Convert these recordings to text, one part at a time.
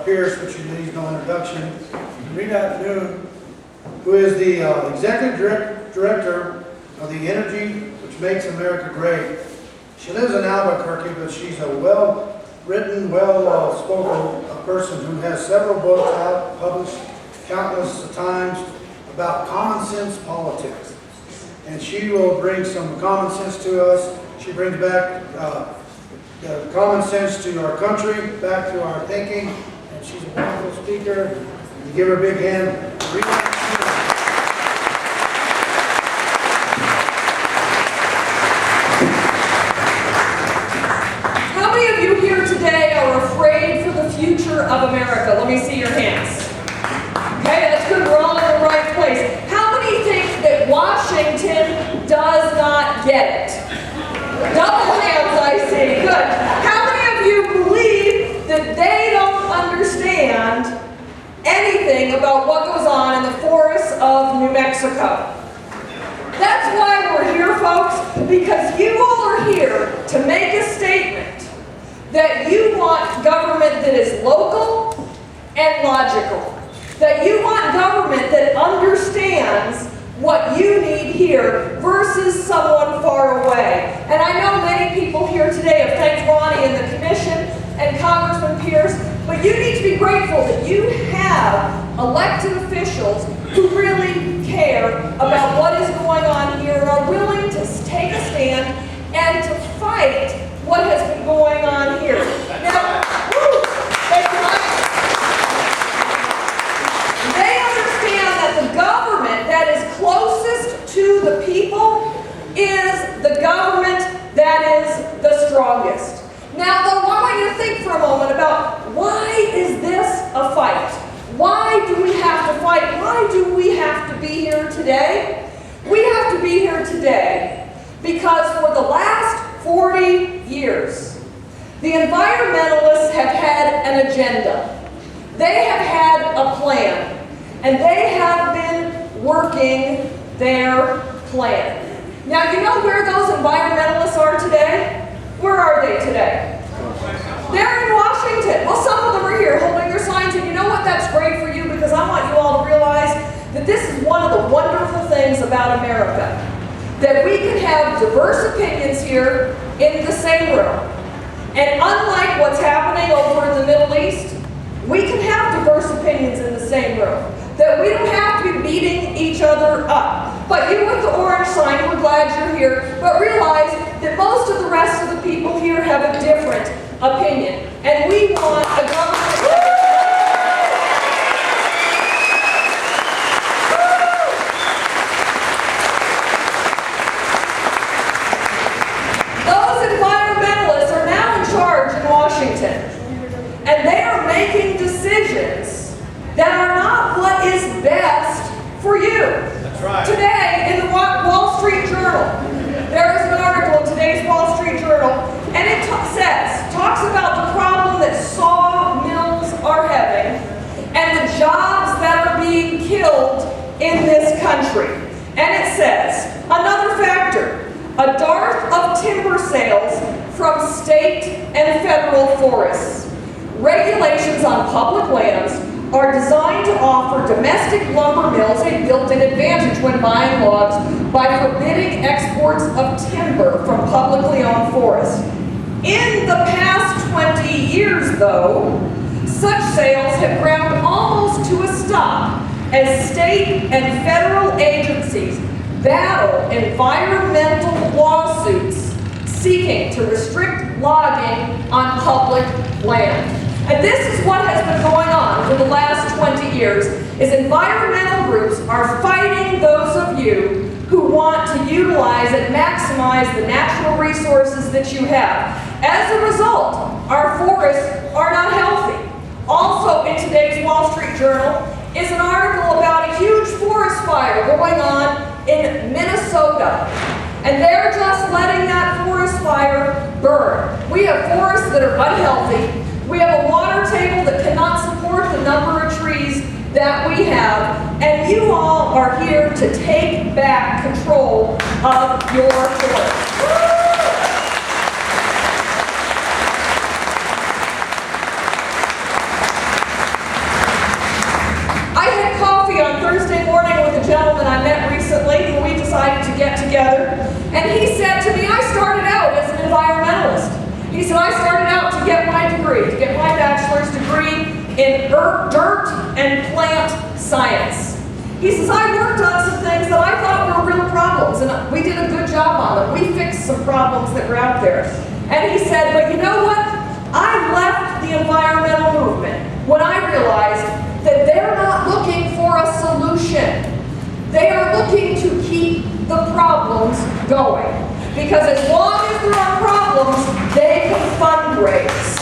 Pierce, which needs no introduction. Rita Noon, who is the Executive Director of the Energy Which Makes America Great. She lives in Albuquerque, but she's a well-written, well-spoken person who has several books out, published countless times about common sense politics. And she will bring some common sense to us. She brings back common sense to our country, back to our thinking. And she's a wonderful speaker. You give her a big hand. How many of you here today are afraid for the future of America? Let me see your hands. Okay, that's good. We're all in the right place. How many think that Washington does not get it? Double hands, I see. Good. How many of you believe that they don't understand anything about what goes on in the forests of New Mexico? That's why we're here, folks, because you all are here to make a statement that you want government that is local and logical. That you want government that understands what you need here versus someone far away. And I know many people here today have thanked Ronnie and the Commission and Congressman Pierce, but you need to be grateful that you have elected officials who really care about what is going on here and are willing to take a stand and to fight what has been going on here. Now, they understand that the government that is closest to the people is the government that is the strongest. Now, though, I want you to think for a moment about why is this a fight? Why do we have to fight? Why do we have to be here today? We have to be here today because for the last 40 years, the environmentalists have had an agenda. They have had a plan. And they have been working their plan. Now, you know where those environmentalists are today? Where are they today? They're in Washington. Well, some of them are here holding their signs, and you know what? That's great for you because I want you all to realize that this is one of the wonderful things about America. That we can have diverse opinions here in the same room. And unlike what's happening over in the Middle East, we can have diverse opinions in the same room. That we don't have to be beating each other up. But you with the orange sign, we're glad you're here, but realize that most of the rest of the people here have a different opinion. And we want a government... Those environmentalists are now in charge in Washington. And they are making decisions that are not what is best for you. That's right. Today, in the Wall Street Journal, there is an article in today's Wall Street Journal, and it talks about the problem that sawmills are having and the jobs that are being killed in this country. And it says, another factor, a dearth of timber sales from state and federal forests. Regulations on public lands are designed to offer domestic lumber mills a built-in advantage when buying logs by forbidding exports of timber from publicly owned forests. In the past 20 years, though, such sales have ground almost to a stop as state and federal agencies battle environmental lawsuits seeking to restrict logging on public land. And this is what has been going on for the last 20 years, is environmental groups are fighting those of you who want to utilize and maximize the natural resources that you have. As a result, our forests are not healthy. Also in today's Wall Street Journal is an article about a huge forest fire going on in Minnesota. And they're just letting that forest fire burn. We have forests that are unhealthy. We have a water table that cannot support the number of trees that we have. And you all are here to take back control of your forest. in dirt and plant science. He says, I worked on some things that I thought were real problems, and we did a good job on them. We fixed some problems that were out there. And he said, but you know what? I left the environmental movement when I realized that they're not looking for a solution. They are looking to keep the problems going. Because as long as there are problems, they can fundraise.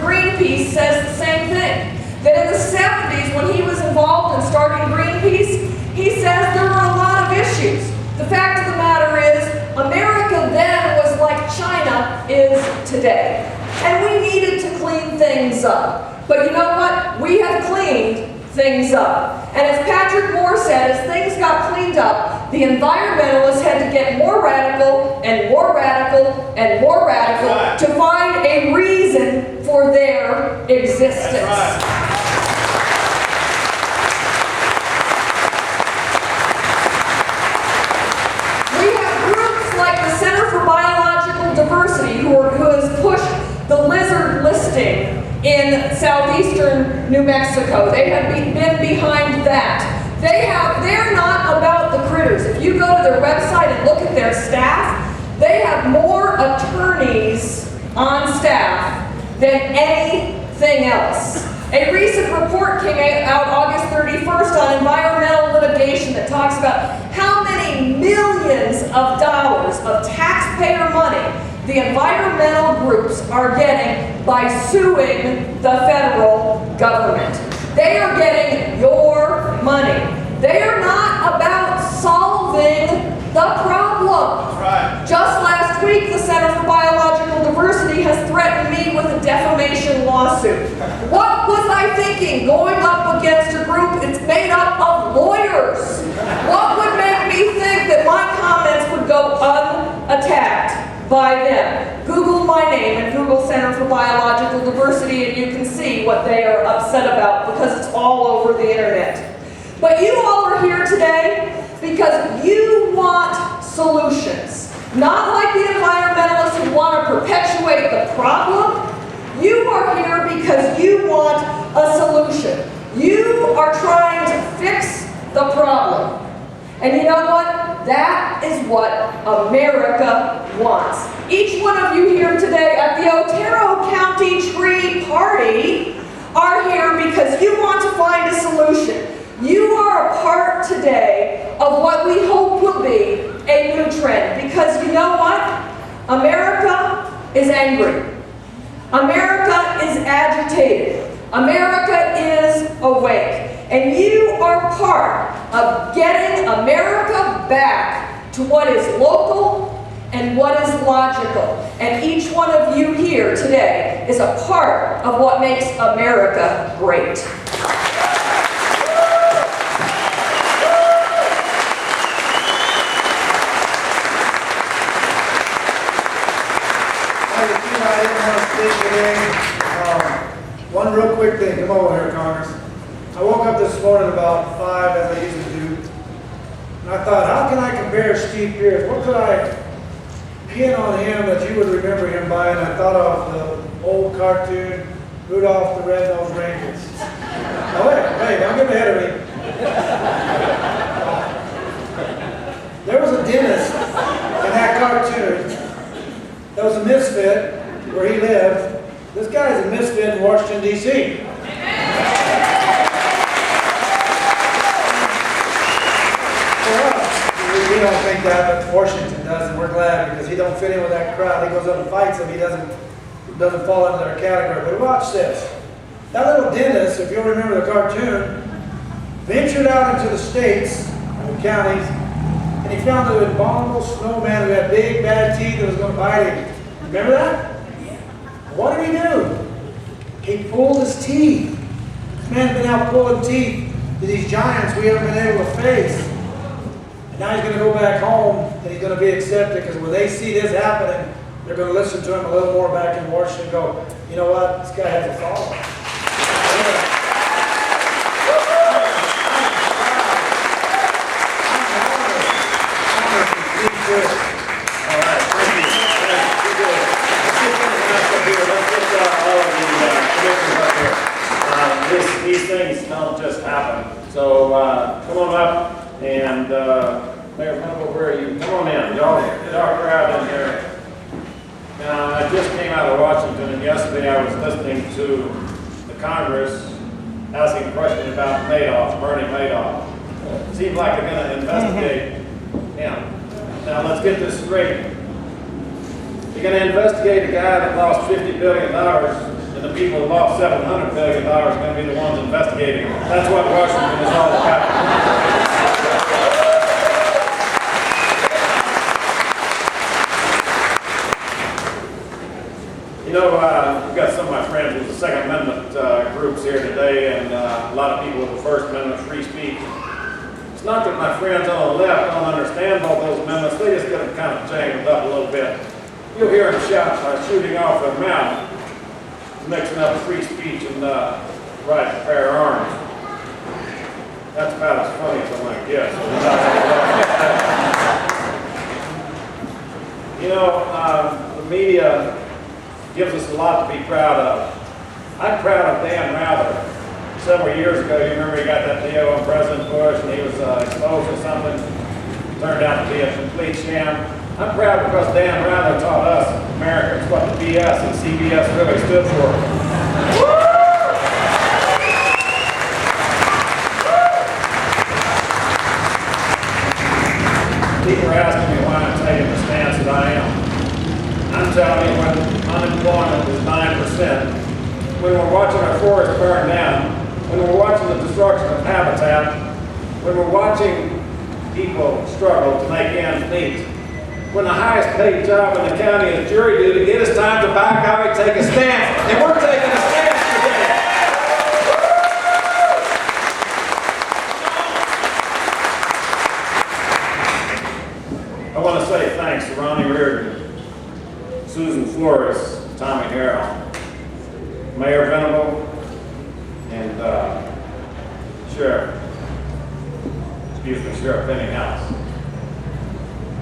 Greenpeace says the same thing. That in the 70s, when he was involved in starting Greenpeace, he says there were a lot of issues. The fact of the matter is, America then was like China is today. And we needed to clean things up. But you know what? We have cleaned things up. And as Patrick Moore said, as things got cleaned up, the environmentalists had to get more radical and more radical and more radical to find a reason for their existence. We have groups like the Center for Biological Diversity who has pushed the lizard listing in southeastern New Mexico. They have been behind that. They're not about the critters. If you go to their website and look at their staff, they have more attorneys on staff than anything else. A recent report came out August 31st on environmental litigation that talks about how many millions of dollars of taxpayer money the environmental groups are getting by suing the federal government. They are getting your money. They are not about solving the problem. Right. Just last week, the Center for Biological Diversity has threatened me with a defamation lawsuit. What was I thinking going up against a group that's made up of lawyers? What would make me think that my comments would go unattacked by them? Google my name and Google Center for Biological Diversity and you can see what they are upset about because it's all over the internet. But you all are here today because you want solutions. Not like the environmentalists who want to perpetuate the problem. You are here because you want a solution. You are trying to fix the problem. And you know what? That is what America wants. Each one of you here today at the Otero County Tree Party are here because you want to find a solution. You are a part today of what we hope will be a new trend. Because you know what? America is angry. America is agitated. America is awake. And you are part of getting America back to what is local and what is logical. And each one of you here today is a part of what makes America great. One real quick thing. Come over here, Congress. I woke up this morning about 5, as I usually do, and I thought, how can I compare Steve Pierce? What could I pin on him that you would remember him by? And I thought of the old cartoon, Rudolph the Red-Nosed Reindeer. Oh, wait, don't get ahead of me. There was a dentist in that cartoon that was a misfit where he lived. This guy is a misfit in Washington, D.C. We don't think that, but Washington does, and we're glad because he don't fit in with that crowd. He goes up and fights them. He doesn't fall into their category. But watch this. That little dentist, if you'll remember the cartoon, ventured out into the states, the counties, and he found an abominable snowman who had big, bad teeth that was going to bite him. Remember that? What did he do? He pulled his teeth. This man's been out pulling teeth to these giants we haven't been able to face. And now he's going to go back home and he's going to be accepted because when they see this happening, they're going to listen to him a little more back in Washington and go, you know what? This guy has a following. And Mayor Mitzel, where are you? Come on in. Y'all crowd in here. Now, I just came out of Washington, and yesterday I was listening to the Congress asking a question about Madoff, Bernie Madoff. Seems like they're going to investigate him. Now, let's get this straight. You're going to investigate a guy that lost $50 billion, and the people who lost $700 billion are going to be the ones investigating him. That's what Washington is all about. You know, we've got some of my friends with the Second Amendment groups here today, and a lot of people with the First Amendment, free speech. It's not that my friends on the left don't understand both those amendments, they just get them kind of jangled up a little bit. You'll hear them shooting off their mouth, mixing up free speech and right to bear arms. That's about as funny as I'm going to guess. You know, the media gives us a lot to be proud of. I'm proud of Dan Rather. Several years ago, you remember he got that deal on President Bush and he was exposed to something. Turned out to be a complete sham. I'm proud because Dan Rather taught us Americans what the BS and CBS really stood for. People are asking me why I'm taking the stance that I am. I'm telling you, when unemployment is 9%, when we're watching our forests burn down, when we're watching the destruction of habitat, when we're watching people struggle to make ends meet, when the highest paid job in the county is jury duty, it is time to back out and take a stance. And we're taking a stance today. I want to say thanks to Ronnie Reardon, Susan Flores, Tommy Harrell, Mayor Venable, and Sheriff Penny House.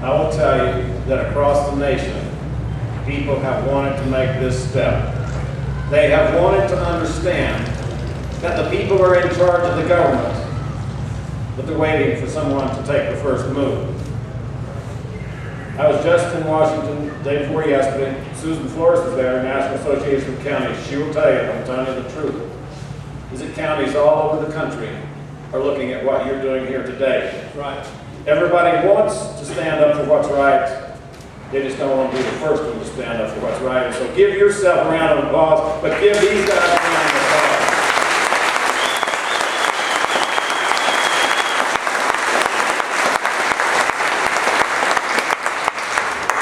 I will tell you that across the nation, people have wanted to make this step. They have wanted to understand that the people are in charge of the government, but they're waiting for someone to take the first move. I was just in Washington the day before yesterday. Susan Flores was there, National Association of Counties. She will tell you, I'm telling you the truth, is that counties all over the country are looking at what you're doing here today. Right. Everybody wants to stand up for what's right. They just don't want to be the first one to stand up for what's right. So give yourself a round of applause, but give these guys a round of applause.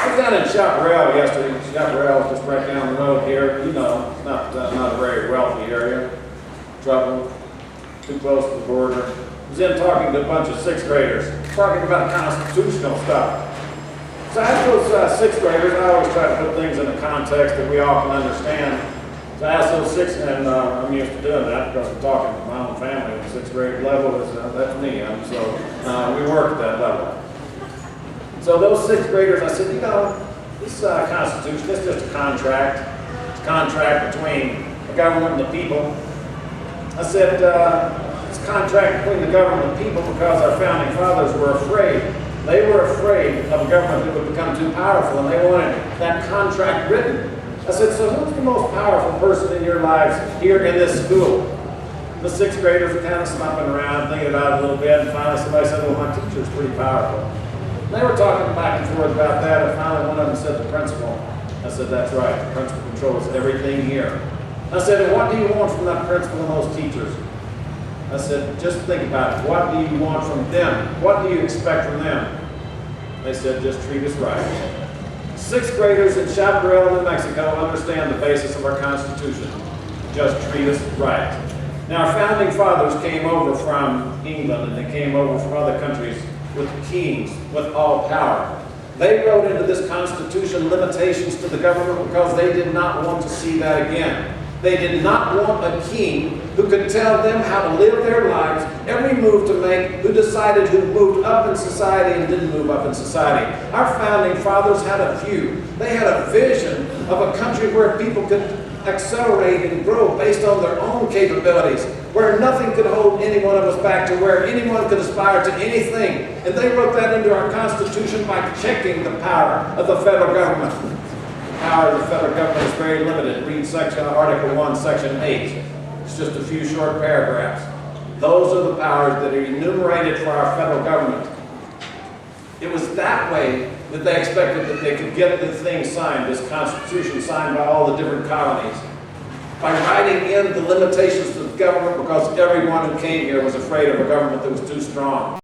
I was down in Chaparral yesterday. Chaparral is just right down the road here. You know, it's not a very wealthy area. Trouble, too close to the border. I was in talking to a bunch of sixth graders, talking about constitutional stuff. So I asked those sixth graders, I always try to put things in a context that we all can understand. So I asked those sixth, and I'm used to doing that because I'm talking to my own family. The sixth grade level is that's me. So we work at that level. So those sixth graders, I said, you know, this Constitution, this is just a contract. It's a contract between the government and the people. I said, it's a contract between the government and the people because our founding fathers were afraid. They were afraid of a government that would become too powerful, and they wanted that contract written. I said, so who's the most powerful person in your lives here in this school? The sixth graders were kind of slumping around, thinking about it a little bit, and finally somebody said, well, my teacher's pretty powerful. And they were talking back and forth about that, and finally one of them said, the principal. I said, that's right, the principal controls everything here. I said, and what do you want from that principal and those teachers? I said, just think about it. What do you want from them? What do you expect from them? They said, just treat us right. Sixth graders in Chaparral, New Mexico understand the basis of our Constitution. Just treat us right. Now, our founding fathers came over from England and they came over from other countries with kings, with all power. They wrote into this Constitution limitations to the government because they did not want to see that again. They did not want a king who could tell them how to live their lives, every move to make, who decided who moved up in society and didn't move up in society. Our founding fathers had a view. They had a vision of a country where people could accelerate and grow based on their own capabilities, where nothing could hold any one of us back, to where anyone could aspire to anything. And they wrote that into our Constitution by checking the power of the federal government. The power of the federal government is very limited. Read Article 1, Section 8. It's just a few short paragraphs. Those are the powers that are enumerated for our federal government. It was that way that they expected that they could get the thing signed, this Constitution signed by all the different colonies, by writing in the limitations of the government, because everyone who came here was afraid of a government that was too strong.